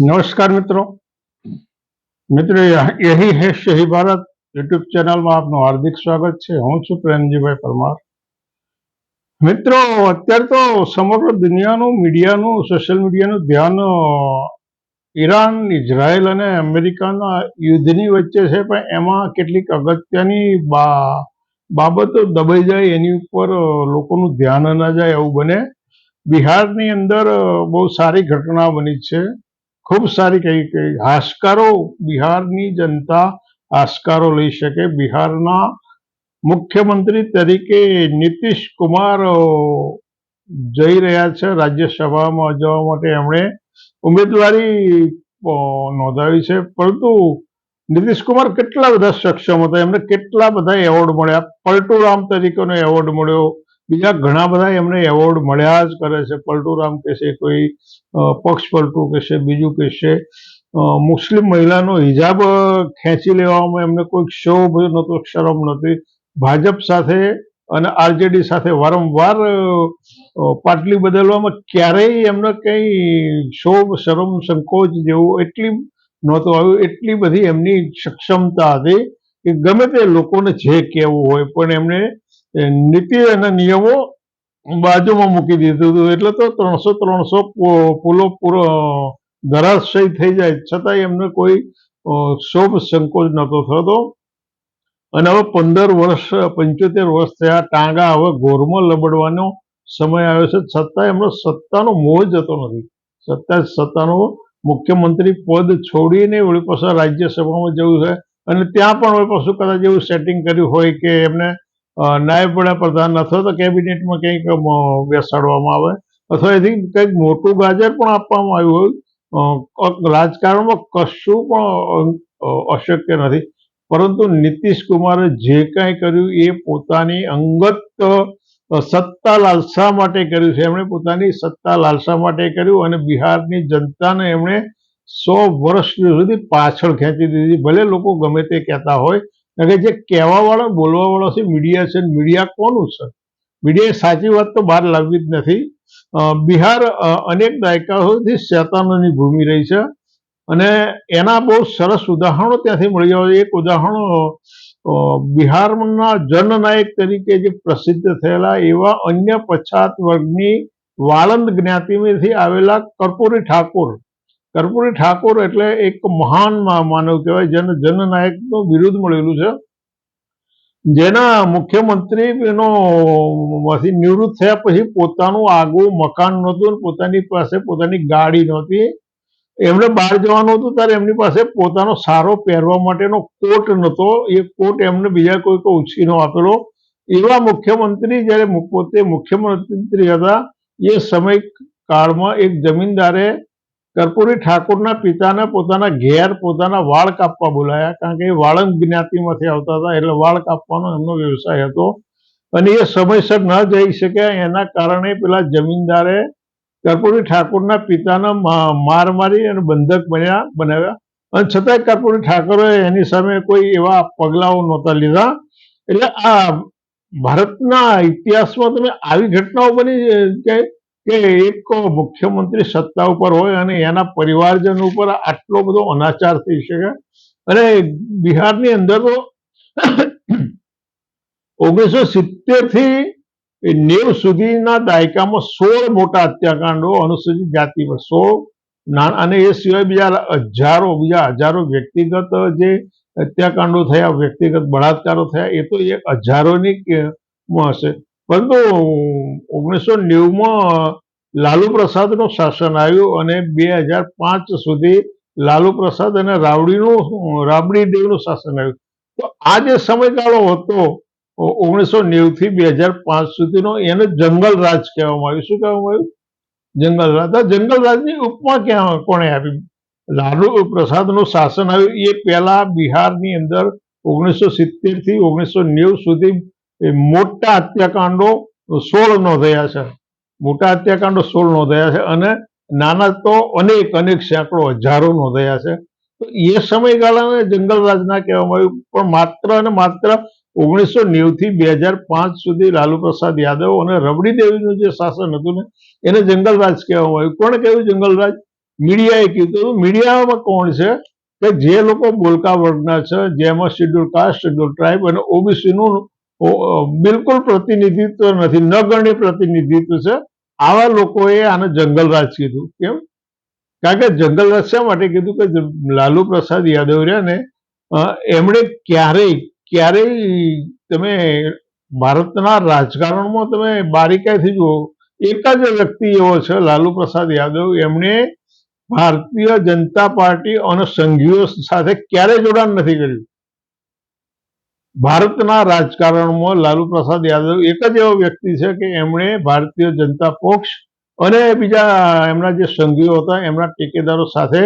नमस्कार मित्रों। यही है सही भारत यूट्यूब चैनल में आपનું हार्दिक स्वागत છે। હું છું પ્રેમજીભાઈ પરમાર। મિત્રો, અત્યારે તો સમગ્ર દુનિયાનું મીડિયાનું સોશિયલ મીડિયાનું ધ્યાન ઈરાન, ઇઝરાયલ અને અમેરિકાના યુદ્ધની વચ્ચે છે, પણ એમાં કેટલીક અગત્યની બાબતો દબાઈ જાય એની ઉપર લોકોનું ધ્યાન ના જાય એવું બને। બિહારની અંદર બહુ સારી ઘટના બની છે, ખૂબ સારી કઈ હાશકારો બિહારની જનતા હાશકારો લઈ શકે। બિહારના મુખ્યમંત્રી તરીકે નીતિશ કુમાર જઈ રહ્યા છે રાજ્યસભામાં જવા માટે। એમણે ઉમેદવારી નોંધાવી છે, પરંતુ નીતિશ કુમાર કેટલા બધા સક્ષમ હતા, એમને કેટલા બધા એવોર્ડ મળ્યા। પલટુરામ તરીકેનો એવોર્ડ મળ્યો, બીજા ઘણા બધા એમને એવોર્ડ મળ્યા જ કરે છે। પલટુરામ કહેશે, કોઈ પક્ષ પલટું કહેશે, બીજું કહેશે મુસ્લિમ મહિલાનો હિજાબ ખેંચી લેવામાં એમને કોઈ ક્ષોભ નહોતો, શરમ નહોતી। ભાજપ સાથે અને આરજેડી સાથે વારંવાર પાટલી બદલવામાં ક્યારેય એમને કંઈ ક્ષોભ, શરમ, સંકોચ જેવું એટલી નહોતું આવ્યું। એટલી બધી એમની સક્ષમતા હતી કે ગમે તે લોકોને જે કહેવું હોય પણ એમને નીતિ અને નિયમો બાજુમાં મૂકી દીધું હતું। એટલે તો 300 પુલો ધરાશયી થઈ જાય છતાંય એમને કોઈ ક્ષોભ સંકોચ નહોતો થતો। અને હવે 15 વર્ષ 75 વર્ષ થયા, ટાંગા હવે ઘોરમાં લબડવાનો સમય આવ્યો છે, છતાંય એમનો સત્તાનો મોહ જતો નથી। સત્તાનો મુખ્યમંત્રી પદ છોડીને વળી પાછા રાજ્યસભામાં જવું છે, અને ત્યાં પણ વળી પાછું કદાચ એવું સેટિંગ કર્યું હોય કે એમને નાયબ વડાપ્રધાન અથવા તો કેબિનેટમાં કંઈક બેસાડવામાં આવે, અથવા એથી કંઈક મોટું ગાજર પણ આપવામાં આવ્યું હોય। રાજકારણમાં કશું પણ અશક્ય નથી, પરંતુ નીતિશ કુમારે જે કાંઈ કર્યું એ પોતાની અંગત સત્તા લાલસા માટે કર્યું છે। એમણે પોતાની સત્તા લાલસા માટે કર્યું અને બિહારની જનતાને એમણે 100 વર્ષ સુધી પાછળ ખેંચી દીધી। ભલે લોકો ગમે તે કહેતા હોય, કારણ કે જે કહેવાવાળા બોલવાવાળા છે મીડિયા છે, મીડિયા કોનું છે? મીડિયાએ સાચી વાત તો બહાર લાવવી જ નથી। બિહાર અનેક દાયકાઓથી શેતાનોની ભૂમિ રહી છે, અને એના બહુ સરસ ઉદાહરણો ત્યાંથી મળી આવે। એક ઉદાહરણ બિહારના જનનાયક તરીકે જે પ્રસિદ્ધ થયેલા એવા અન્ય પછાત વર્ગની વાળંદ જ્ઞાતિમાંથી આવેલા કર્પૂરી ઠાકોર એટલે એક મહાન માનવ કહેવાય, જેને જનનાયકનું બિરુદ મળેલું છે। જેના મુખ્યમંત્રી માંથી નિવૃત્ત થયા પછી પોતાનું આગવું મકાન નહોતું, પોતાની પાસે પોતાની ગાડી નહોતી, એમને બહાર જવાનું હતું ત્યારે એમની પાસે પોતાનો સારો પહેરવા માટેનો કોટ નહોતો, એ કોટ એમને બીજા કોઈ ઉછીનો આપેલો। એવા મુખ્યમંત્રી જ્યારે પોતે મુખ્યમંત્રી હતા એ સમયકાળમાં એક જમીનદારે કર્પૂરી ઠાકોરના પિતાને પોતાના ઘેર પોતાના વાળ કાપવા બોલાયા, કારણ કે એ વાળંદ જ્ઞાતિમાંથી આવતા હતા, એટલે વાળ કાપવાનો એમનો વ્યવસાય હતો, અને એ સમયસર ન જઈ શક્યા। એના કારણે પેલા જમીનદારે કર્પૂરી ઠાકોરના પિતાને માર મારી અને બંધક બનાવ્યા, અને છતાંય કર્પૂરી ઠાકોરે એની સામે કોઈ એવા પગલાઓ નહોતા લીધા। એટલે આ ભારતના ઇતિહાસમાં તમે આવી ઘટનાઓ બની કે એક મુખ્યમંત્રી સત્તા ઉપર હોય અને એના પરિવારજન ઉપર આટલો બધો અનાચાર થઈ શકે। અને બિહારની અંદર તો 1970 થી 90 સુધીના દાયકામાં 16 મોટા હત્યાકાંડો અનુસૂચિત જાતિ પર 16, અને એ સિવાય બીજા હજારો વ્યક્તિગત જે હત્યાકાંડો થયા, વ્યક્તિગત બળાત્કારો થયા, એ તો હજારોની હશે। પરંતુ 1990માં લાલુ પ્રસાદનું શાસન આવ્યું અને 2005 સુધી લાલુ પ્રસાદ અને રાબડી દેવનું શાસન આવ્યું। તો આ જે સમયગાળો હતો 1990 થી 2005 સુધીનો, એને જંગલ રાજ કહેવામાં આવ્યું। શું કહેવામાં આવ્યું? જંગલ રાજ। જંગલ રાજની ઉપમા કોણે આપી? લાલુ પ્રસાદનું શાસન આવ્યું એ પહેલા બિહારની અંદર 1970 થી 1990 સુધી મોટા હત્યાકાંડો 16 નોંધાયા છે। મોટા હત્યાકાંડો 16 નોંધાયા છે, અને નાના તો અનેક સેંકડો હજારો નોંધાયા છે। તો એ સમયગાળાને જંગલ રાજ ના કહેવામાં આવ્યું, પણ માત્ર અને માત્ર 1990 થી 2005 સુધી લાલુ પ્રસાદ યાદવ અને રબડી દેવીનું જે શાસન હતું ને, એને જંગલ રાજ કહેવામાં આવ્યું। કોણે કહ્યું જંગલ રાજ? મીડિયાએ કીધું. મીડિયામાં કોણ છે કે જે લોકો બોલકા વર્ગના છે, જેમાં શેડ્યુલ કાસ્ટ, શેડ્યુલ ટ્રાઇબ અને ઓબીસી નું બિલકુલ પ્રતિનિધિત્વ નથી, નગણ્ય પ્રતિનિધિત્વ છે. આવા લોકોએ આને જંગલ રાજ કીધું. કેમ? કારણ કે જંગલ રાજ શા માટે કીધું કે લાલુ પ્રસાદ યાદવ રહ્યા ને એમણે ક્યારેય તમે ભારતના રાજકારણમાં તમે બારીકાઈથી જુઓ, એક જ વ્યક્તિ એવો છે લાલુ પ્રસાદ યાદવ, એમણે ભારતીય જનતા પાર્ટી અને સંઘીઓ સાથે ક્યારેય જોડાણ નથી કર્યું. ભારતના રાજકારણમાં લાલુ પ્રસાદ યાદવ એક જ એવો વ્યક્તિ છે કે એમણે ભારતીય જનતા પક્ષ અને બીજા એમના જે સંઘીઓ હતા એમના ટેકેદારો સાથે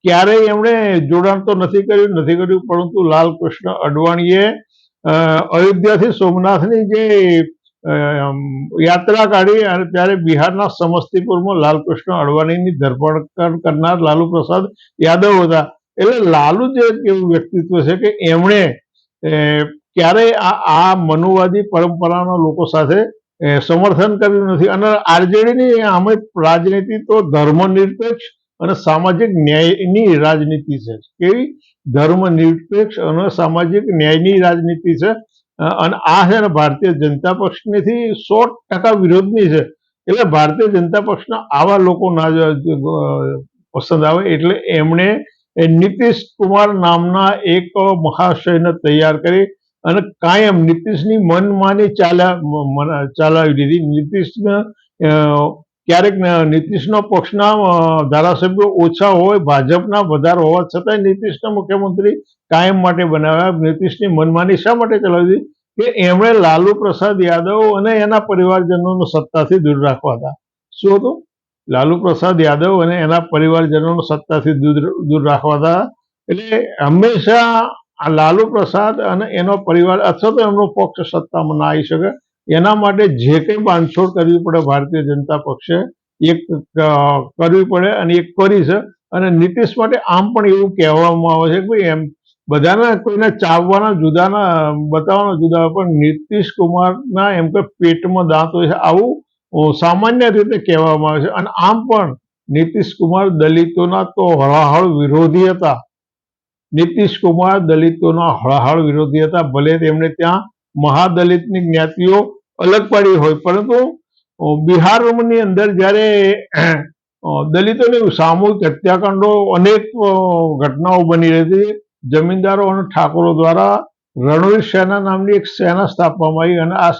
ક્યારેય એમણે જોડાણ તો નથી કર્યું, પરંતુ લાલકૃષ્ણ અડવાણીએ અયોધ્યાથી સોમનાથની જે યાત્રા કાઢી અને ત્યારે બિહારના સમસ્તીપુરમાં લાલકૃષ્ણ અડવાણીની ધરપકડ કરનાર લાલુ પ્રસાદ યાદવ હતા. એટલે લાલુ જે એવું વ્યક્તિત્વ છે કે એમણે ક્યારેય આ મનુવાદી પરંપરાના લોકો સાથે સમર્થન કર્યું નથી. અને આરજેડીની આમે રાજનીતિ તો ધર્મનિરપેક્ષ અને સામાજિક ન્યાયની રાજનીતિ છે. કેવી? ધર્મનિરપેક્ષ અને સામાજિક ન્યાયની રાજનીતિ છે. અને આ છે ને ભારતીય જનતા પક્ષની 100% વિરોધની છે. એટલે ભારતીય જનતા પક્ષના આવા લોકો ના પસંદ આવે. એટલે એમણે નીતિશ કુમાર નામના એક મહાશયને તૈયાર કરી અને કાયમ નીતિશની મનમાની ચલાવી દીધી. નીતિશને ક્યારેક નીતિશના પક્ષના ધારાસભ્યો ઓછા હોય, ભાજપના વધારે હોવા છતાંય નીતિશને મુખ્યમંત્રી કાયમ માટે બનાવ્યા. નીતિશની મનમાની શા માટે ચલાવી કે એમણે લાલુ પ્રસાદ યાદવ અને એના પરિવારજનોને સત્તાથી દૂર રાખવા હતા. શું હતું? લાલુ પ્રસાદ યાદવ અને એના પરિવારજનોને સત્તાથી દૂર રાખવા હતા. એટલે હંમેશા આ લાલુ પ્રસાદ અને એનો પરિવાર અથવા તો એમનો પક્ષ સત્તામાં ના આવી શકે એના માટે જે કંઈ બાંધછોડ કરવી પડે ભારતીય જનતા પક્ષે એક કરવી પડે અને એક કરી છે. અને નીતિશ માટે આમ પણ એવું કહેવામાં આવે છે કે ભાઈ એમ બધાને કોઈને ચાવવાના જુદાના બતાવવાના જુદા, પણ નીતિશ કુમારના એમ કે પેટમાં દાંત હોય છે આવું સામાન્ય રીતે કહેવામાં આવે છે. અને આમ પણ નીતિશ કુમાર દલિતોના તો હળાહળ વિરોધી હતા. નીતિશ કુમાર દલિતોના હળાહળ વિરોધી હતા. ભલે તેમણે ત્યાં મહાદલિતની જ્ઞાતિઓ અલગ પડી હોય, પરંતુ બિહારની અંદર જ્યારે દલિતોની સામૂહિક હત્યાકાંડો અનેક ઘટનાઓ બની રહી હતી. જમીનદારો અને ઠાકોરો દ્વારા રણવીર સેના નામની એક સેના સ્થાપવામાં આવી અને આ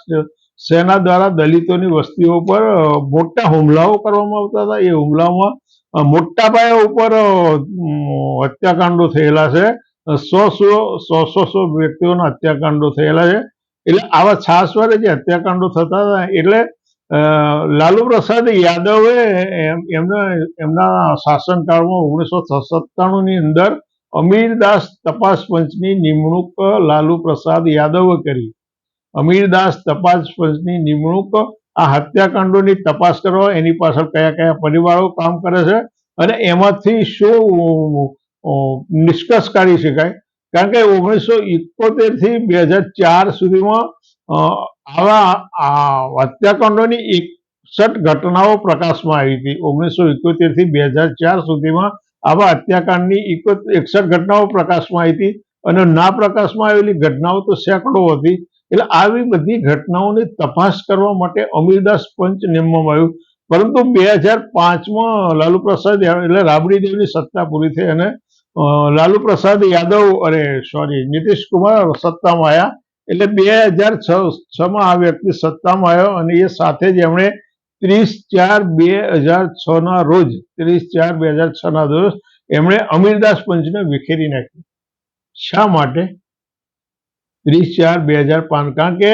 સેના દ્વારા દલિતોની વસ્તીઓ પર મોટા હુમલાઓ કરવામાં આવતા હતા. એ હુમલાઓમાં મોટા પાયા ઉપર હત્યાકાંડો થયેલા છે. 100 વ્યક્તિઓના હત્યાકાંડો થયેલા છે. એટલે આવા છાસવારે જે હત્યાકાંડો થતા હતા એટલે લાલુ પ્રસાદ યાદવે એમના શાસનકાળમાં 1997ની અંદર અમીરદાસ તપાસ પંચની નિમણૂક લાલુ પ્રસાદ યાદવે કરી. અમીરદાસ તપાસ પંચની નિમણૂક આ હત્યાકાંડોની તપાસ કરવા, એની પાછળ કયા કયા પરિવારો કામ કરે છે અને એમાંથી શું નિષ્કર્ષ કાઢી શકાય. કારણ કે 1971 થી 2004 સુધીમાં આવા હત્યાકાંડોની 61 ઘટનાઓ પ્રકાશમાં આવી હતી. 1971 થી 2004 સુધીમાં આવા હત્યાકાંડની 61 ઘટનાઓ પ્રકાશમાં આવી હતી અને ના પ્રકાશમાં આવેલી ઘટનાઓ તો સેંકડો હતી. એટલે આવી બધી ઘટનાઓની તપાસ કરવા માટે અમીરદાસ પંચ નિમવામાં આવ્યું. પરંતુ 2005માં લાલુ પ્રસાદ એટલે રાબડી દેવની સત્તા પૂરી થઈ અને લાલુ પ્રસાદ યાદવ નીતિશ કુમાર સત્તામાં આવ્યા. એટલે 2006માં આ વ્યક્તિ સત્તામાં આવ્યો અને એ સાથે જ એમણે 30/4/2006ના રોજ એમણે અમીરદાસ પંચને વિખેરી નાખ્યું. શા માટે 30/4/2005? કારણ કે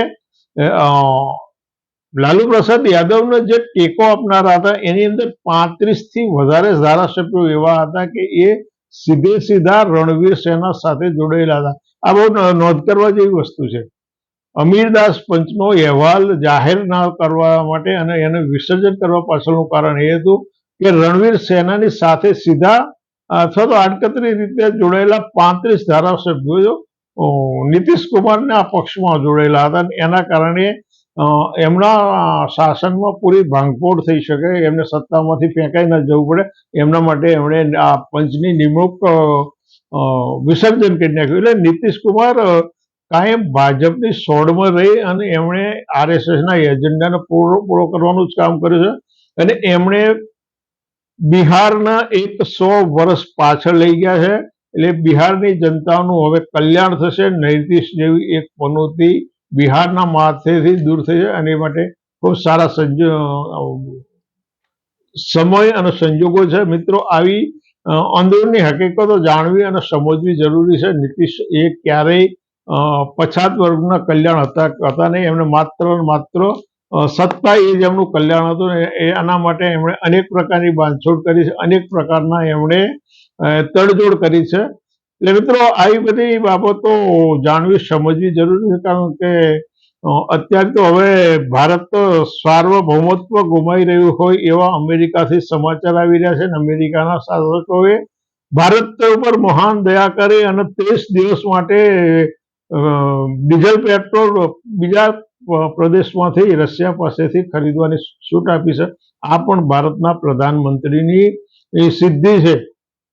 લાલુ પ્રસાદ યાદવને જે ટેકો આપનારા હતા એની અંદર 35થી વધારે ધારાસભ્યો એવા હતા કે એ સીધા રણવીર સેના સાથે જોડાયેલા હતા. આ બહુ નોંધ કરવા જેવી વસ્તુ છે. અમીરદાસ પંચનો અહેવાલ જાહેર ના કરવા માટે અને એને વિસર્જન કરવા પાછળનું કારણ એ હતું કે રણવીર સેનાની સાથે સીધા અથવા તો આડકતરી રીતે જોડાયેલા 35 ધારાસભ્યો નીતિશ કુમારના પક્ષમાં જોડાયેલા હતા. એના કારણે એમના શાસનમાં પૂરી ભાંગફોડ થઈ શકે, એમને સત્તામાંથી ફેંકાઈ ન જવું પડે, એમના માટે એમણે આ પંચની નિમણૂક વિસર્જન કરી નાખ્યું. એટલે નીતિશ કુમાર કાયમ ભાજપની સોડમાં રહી અને એમણે આરએસએસના એજન્ડાને પૂરો કરવાનું જ કામ કર્યું છે. અને એમણે બિહારના 100 વર્ષ પાછળ લઈ ગયા છે. એટલે બિહારની જનતાનું હવે કલ્યાણ થશે. નીતિશ જેવી એક પનોતી બિહારના માથેથી દૂર થઈ જાય અને એ માટે ખૂબ સારા સમય અને સંજોગો છે. મિત્રો, આવી અંદરની હકીકતો જાણવી અને સમજવી જરૂરી છે. નીતિશ એ ક્યારેય પછાત વર્ગના કલ્યાણ હતા નહીં. એમને માત્ર સત્તા એ જ એમનું કલ્યાણ હતું. એના માટે એમણે અનેક પ્રકારની બાંધછોડ કરી છે, અનેક પ્રકારના એમણે તડજોડ કરી છે. એટલે મિત્રો, આવી બધી બાબતો જાણવી સમજવી જરૂરી છે. કારણ કે અત્યારે તો હવે ભારત સાર્વભૌમત્વ ગુમાવી રહ્યું હોય એવા અમેરિકાથી સમાચાર આવી રહ્યા છે. અને અમેરિકાના શાસકોએ ભારત ઉપર મહાન દયા કરી અને 30 દિવસ માટે ડીઝલ પેટ્રોલ બીજા પ્રદેશમાંથી, રશિયા પાસેથી ખરીદવાની છૂટ આપી છે. આ પણ ભારતના પ્રધાનમંત્રીની સિદ્ધિ છે.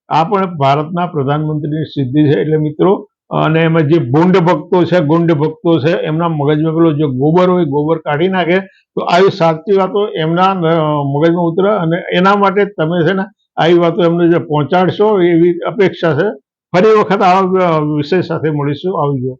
આ પણ ભારતના પ્રધાનમંત્રીની સિદ્ધિ છે. એટલે મિત્રો, અને એમાં જે ગુંડ ભક્તો છે, એમના મગજમાં પેલો જે ગોબર હોય, ગોબર કાઢી નાખે. તો આવી સાચી વાતો એમના મગજમાં ઉતરે અને એના માટે તમે છે ને આવી વાતો એમને જે પહોંચાડશો એવી અપેક્ષા છે. ફરી વખત આવા વિષય સાથે મળીશું. આવજો.